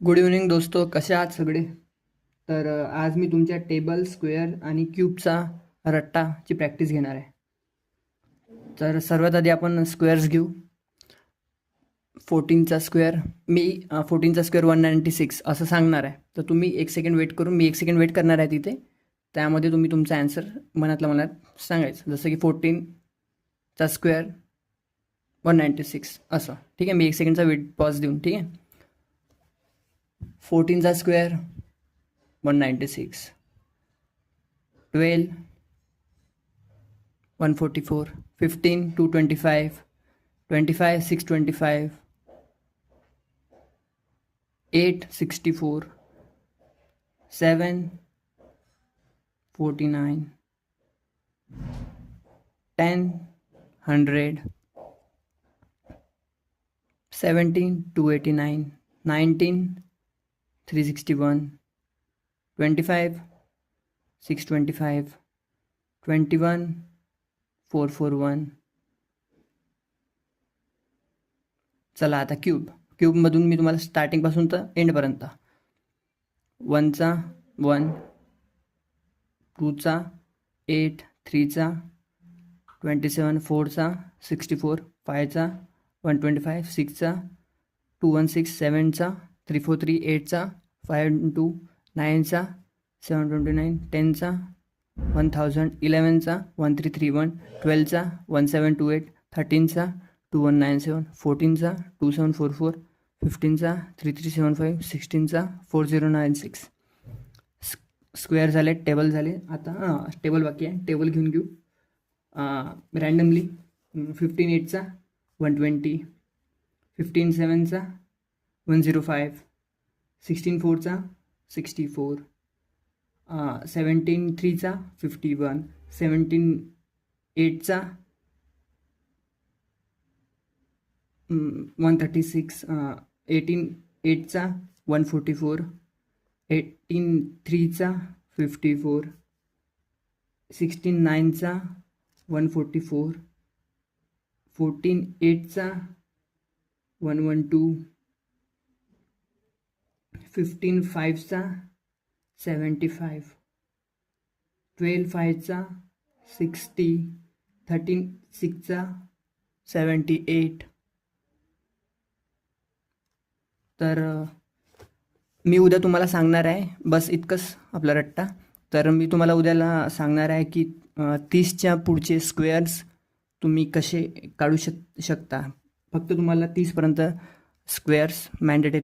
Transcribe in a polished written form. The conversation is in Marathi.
गुड इव्हनिंग दोस्तो, कसे आहात सगळे. तर आज मी तुमच्या टेबल, स्क्वेअर आणि क्यूबचा रट्टाची प्रॅक्टिस घेणार आहे. तर सर्वात आधी आपण स्क्वेअर्स घेऊ. 14चा स्क्वेअर, मी 14चा स्क्वेअर 196 असं सांगणार आहे. तर तुम्ही एक सेकंड वेट करून, मी एक सेकंड वेट करणार आहे तिथे. त्यामध्ये तुम्ही तुमचा ॲन्सर मनातल्या मनात सांगायचं. जसं की 14चा स्क्वेअर 196 असं. ठीक आहे, मी एक सेकंडचा वेट पॉज देऊन. ठीक आहे. 14चा स्क्वेअर 196, 12 144, 15 225, 25 625, 8 64, 7 49, 10 100, 17 289, 19 361, 25 625, 21 441. चला आता क्यूबमधून मी तुम्हाला स्टार्टिंगपासून तर एंडपर्यंत. 1चा 1, 2चा 8, 3चा 27, 4चा 64, 5चा 125, 6चा 216, 7चा 343, 8चा 512, 9चा 729, 10चा 1000, 11चा 1331, 12चा 1728, 13चा 2197, 14चा 2744, 15चा 3375, 16चा 4096. स्क्वेअर झाले, टेबल झाले. आता टेबल बाकी आहे. टेबल घेऊन घेऊ रँडमली. 15 8चा 120, 15 7चा 105, 16 4चा 64, 17 3चा 51, 17 8चा 136, 18 8चा 144, 18 3चा 54, 16 9चा 144, 14 8चा 112, 15 5चा 75, 12 5चा 60, 13 6चा 78. तर मी उद्या तुम्हाला सांगणार आहे, बस इतकंच आपला रट्टा. तर मी तुम्हाला उद्याला सांगणार आहे की 30च्या पुढचे स्क्वेअर्स तुम्ही कसे काढू शकता. फक्त तुम्हाला 30पर्यंत स्क्वेअर्स मॅन्डेटरी